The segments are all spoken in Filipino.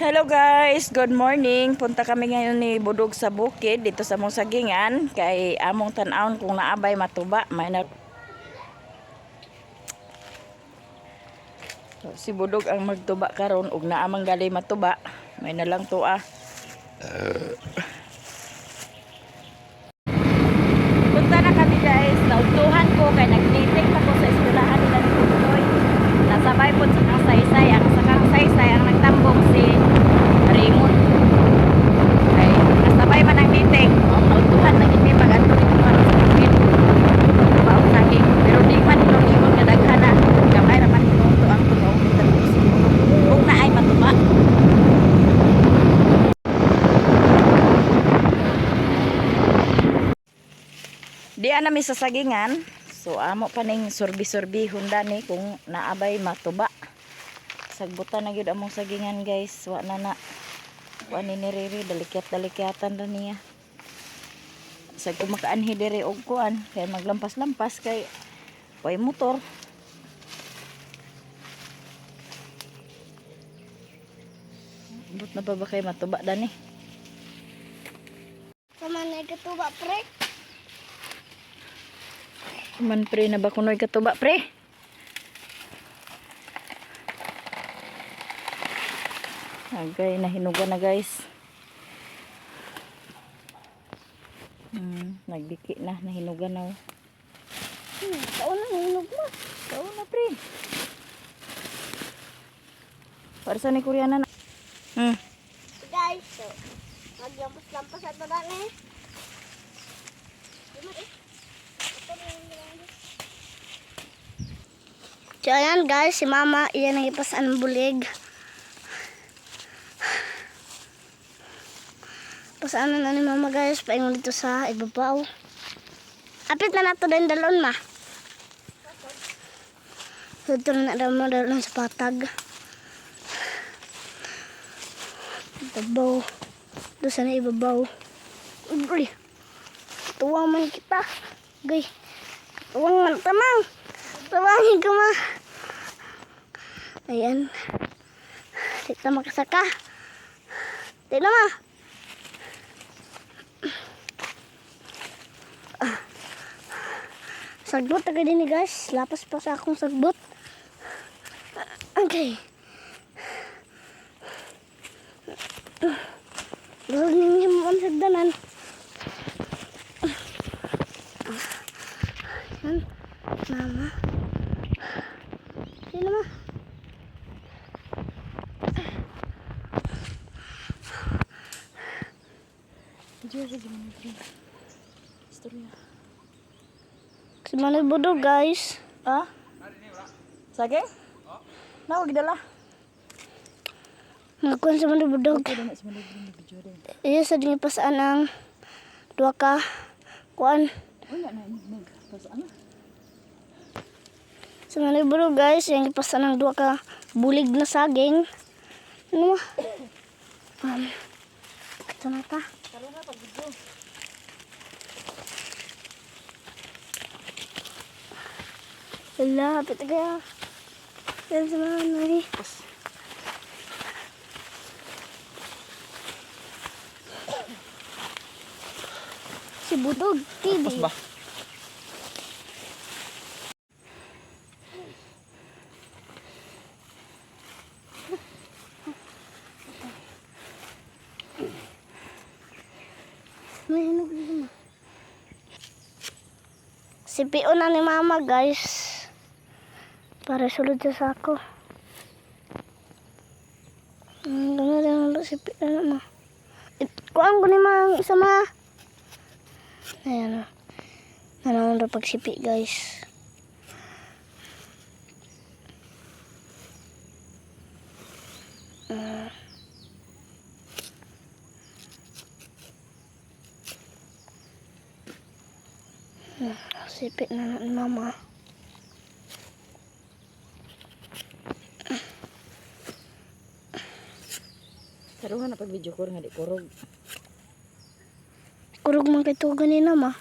Hello guys, good morning. Punta kami ngayon ni Budog sa bukid dito sa mong sagingan kay among tan-awon kung naabay matuba. Si Budog ang magtuba karon ug naamang gali matuba. May na lang tuwa. Punta na kami guys. Naugtuhan ko kay nag-meeting pa ko sa eskwelahan nila ni Budoy. Nasabay po sa kang saysay. Ang sa kang saysay ang nagtambong si Raymond. Ay, nasabay man ang meeting. Naugtuhan na kami pag-ato dito para sa bukid. Baong saging. Pero di man itong ibang nadaghan na. Gamay naman itong ang tumaw. Huwag na ay matuba. Di anami sa sagingan. So amo pa ning surbi-surbi hunda ni kung naabay matuba. Sagbutan na gyud among sagingan guys. Wa na wa ni niriri dalikyat-dalikyatan ra niya. Sag kumakaanhi diri og kuan kay maglampas-lampas kay way motor. But na pa ba kay matuba dani? Sama na katuba pre. Man pre na ba kunoy katuba pre? Agay nahinuga na guys. Nagdiki na nahinuga na. Kaon na hinog mo. Kao na pre. Para sa ni Koreana na. Guys, so maglampas-lampas ato dani. So ayan guys, si mama iyan ang ipasan ng bulig. Pasaan na ni mama guys, paingon dito sa ibabaw. Apit na nato din dalon ma. Dito na dalon sa patag. Ibabaw. Doon sa na ibabaw. Uy, tuwang man kita. Gay, tuwang man tamang. Tawangin ko ma. Ayan. Dito makasaka. Dito ma. Sagbot agad din guys. Lapas pa sa akong sagbot. Okay. Gusto ninyo mo ang sagdanan. Ayan. Mama. Sino ma? Si Manay Budog guys. Ah? Saging? Nawag dala. Nagkuhan si Manay Budog. Iya sa dingi pasaan ang dua ka kuan. Si Manay Budog guys, yung pasaan ang dua ka bulig na saging. Ano mo? Ito na ta. Wala, hapit kaya. Yan sa mga nari. Si Budog, TV. Ba? May hinog dito ma. Si Pio na ni mama guys. Para sulod sa sako. Ganun si Pio na ma. Kuhaan ko ni ma isa ma. Ayan o. Nanawang na pagsipi guys. Sipi na ni mama. Karuhan na pag video ko nga di kurog. Kurog man kay to ganina ma.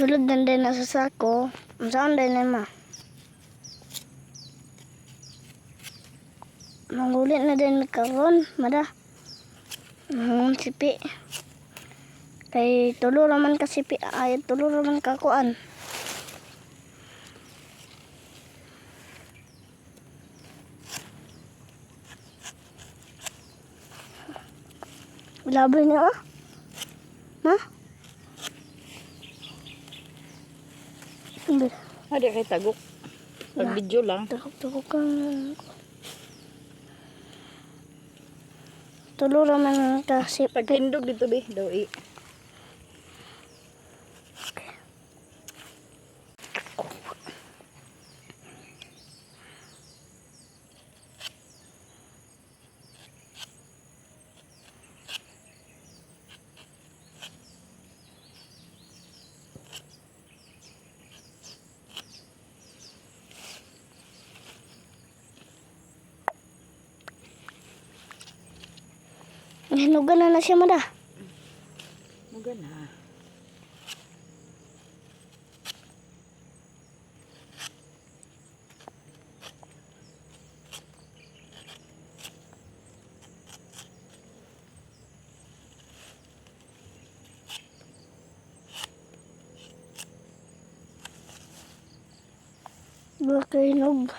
sulod na din na sa sako. Saan din na ma? Mangulit na din karon, mada. Sipi. Kay tulo raman ka sipi, ay tulo raman ka kuan. Laban niya ah. Ma? Ada kay tagok. Pag video lang. Takot kang tulo raman ka sipi. Pagtindog dito be, daw i. Hinugan na siya mada. Muga na. Baka hinog.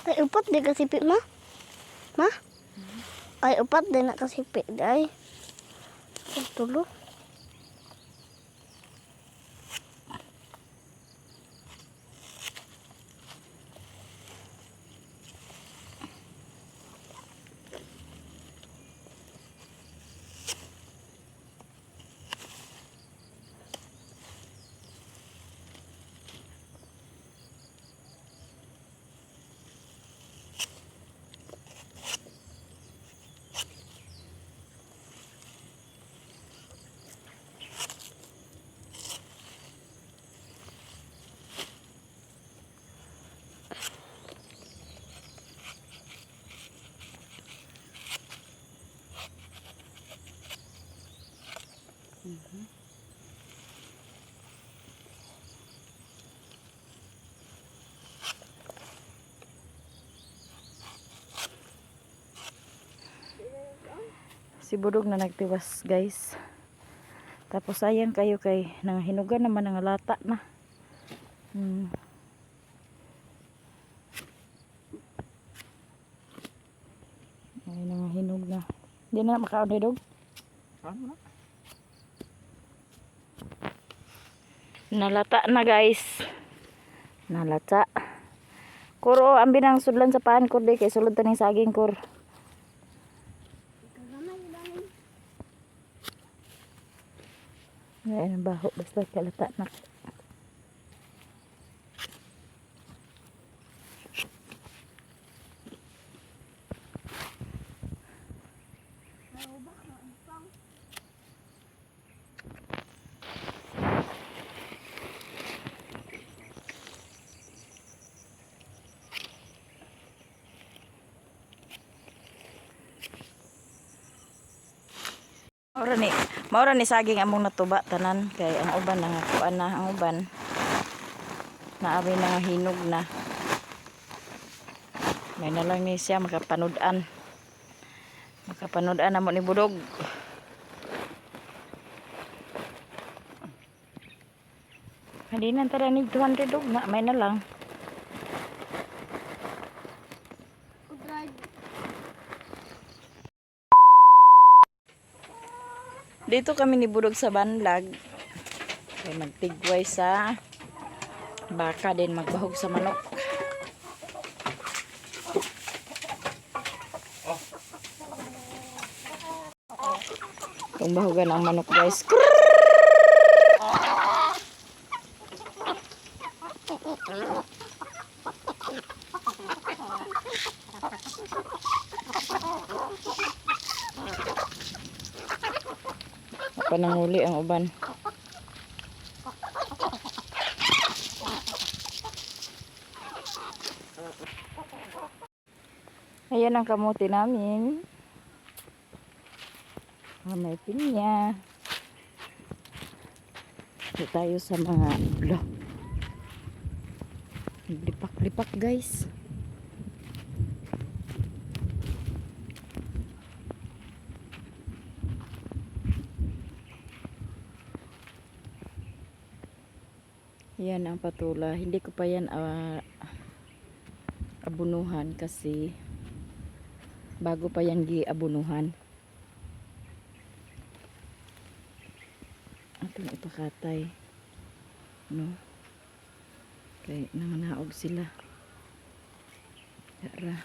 Ay, upat di kasipi ma? Ma? Ay, upat di na kasipi. Ay. Tulo. Si Budog na nagtiwas guys. Tapos sayang kayo kay nangahinugan naman ng lata na. Ay nangahinog na. Hindi na makaon ni Dog. Nalata na guys. Nalata. Kuro ang binang sudlan sa paan kur di kay sulod taning saging kur. Ngayon ang baho basta kalata na. Maura ni saging among natuba tanan kay ang uban nangakuan na ang uban naabi na nga hinog na. May na lang ni siya makapanood-an amo ni Budog. Hindi na tara ni 200 Dog na may na lang. Dito kami ni Budog sa Banlag. Kaya magtigway sa baka din magbahog sa manok. Itong bahugan ang manok guys. pa nanguli ang uban. Ayan ang kamote namin. May pinya. Dito tayo sa mga blo. Lipak-lipak guys. Yan ang patula. Hindi ko pa yan abunuhan kasi bago pa yan gi-abunuhan. Atong ipakatay. No? Kaya nanganaog sila. Tara.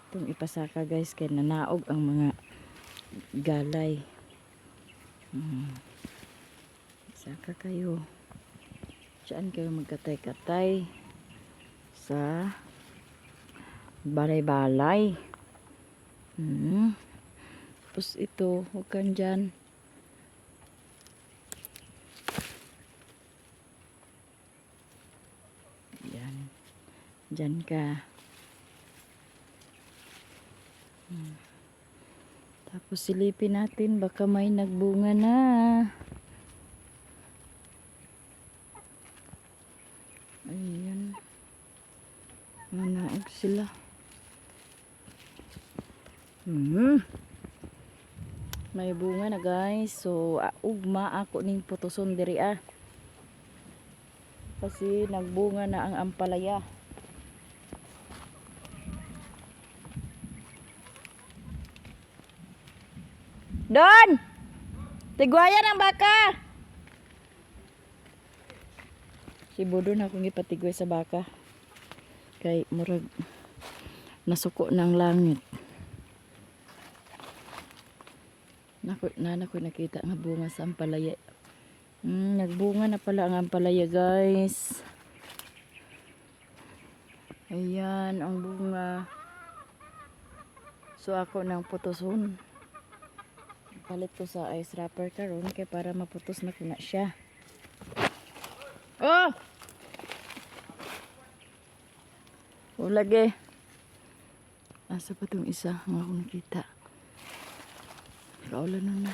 Itong ipasaka guys, kaya nanaog ang mga galay. Saka kayo. Diyan kayo magkatay-katay sa balay-balay. Tapos ito, huwag kang dyan. Yan. Dyan ka. Tapos silipin natin, baka may nagbunga na. Ayan. Manaog sila. May bunga na guys. So, ugma ako ning putuson diri kasi nagbunga na ang ampalaya. Don! Tigwayan ang baka! Si Budon akong ipatigway sa baka. Kay murag nasuko ng langit. Nako nakita nga bunga sa ampalaya. Nagbunga na pala ang ampalaya guys. Ayan ang bunga. So ako nang putuson. Palit ko sa ice wrapper karon kay para maputos na ko na siya. Oh! Ulage. Asa pa tong isa nga akong nakita. Kaulan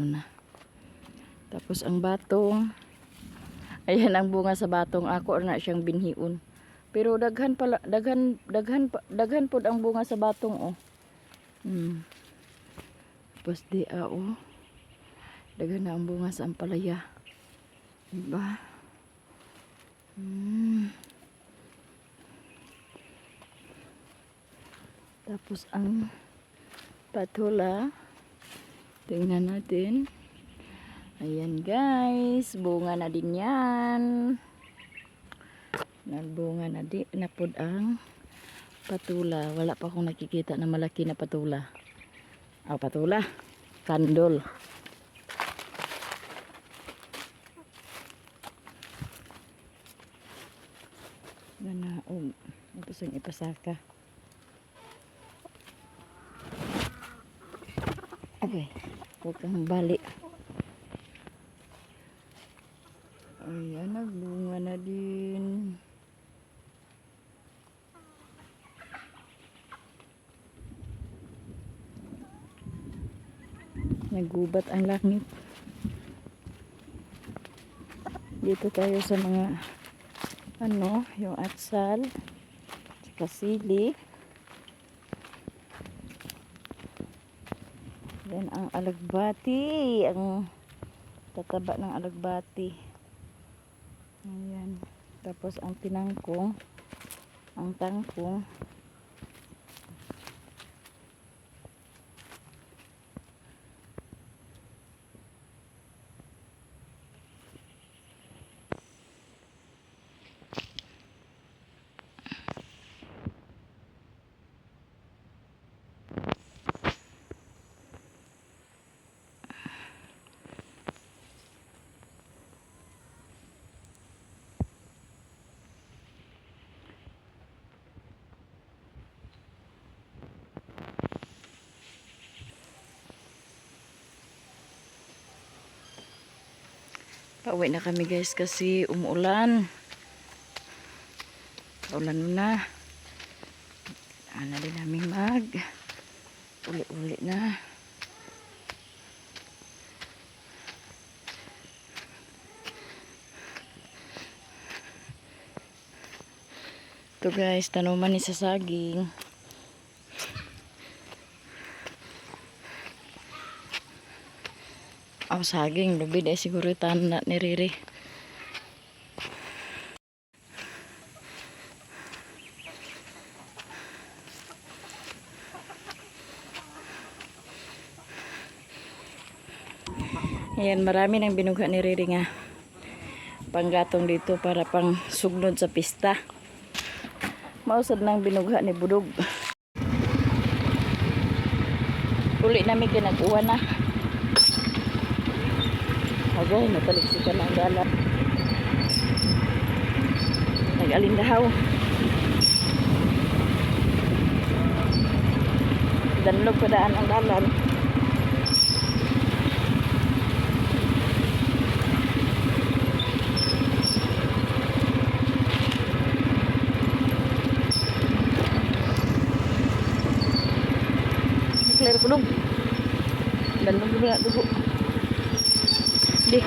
na. Tapos ang batong. Ayan ang bunga sa batong. Ako na siyang binhiun. Pero daghan pod ang bunga sa batong oh. Tapos daghan na ang bunga sa ampalaya. Diba? Tapos ang patula, tingnan natin. Ayan guys, bunga na din yan. Nagbunga na din na pod ang patula. Wala pa akong nakikita na malaki na patula. Patula, kandol. Nanaog. Tapos yung ipasaka. Okay, huwag kang balik. Ayan, nagbunga na din. Nagubat ang langit. Dito tayo sa mga yung atsal, saka sili. Then ang alagbati, ang tataba ng alagbati. Ayan. Tapos ang tinangkong, ang tangkong. Pauwi na kami guys kasi umuulan. Paulan na. Ano din namin uli-uli na. Ito guys, tanuman ni sa saging. Saging, lubid ay siguro tanan ni Riri. Ayan, marami nang binugha ni Riri nga panggatong dito para pang sugnod sa pista. Mausad nang binugha ni Budog. Uli namin kinag-uwan na. Agay, nataliksikan ang dalan. Nag-alindahaw. Danlog pa daan ang dalan. Clear ko dong. Danlog na dugo. Di.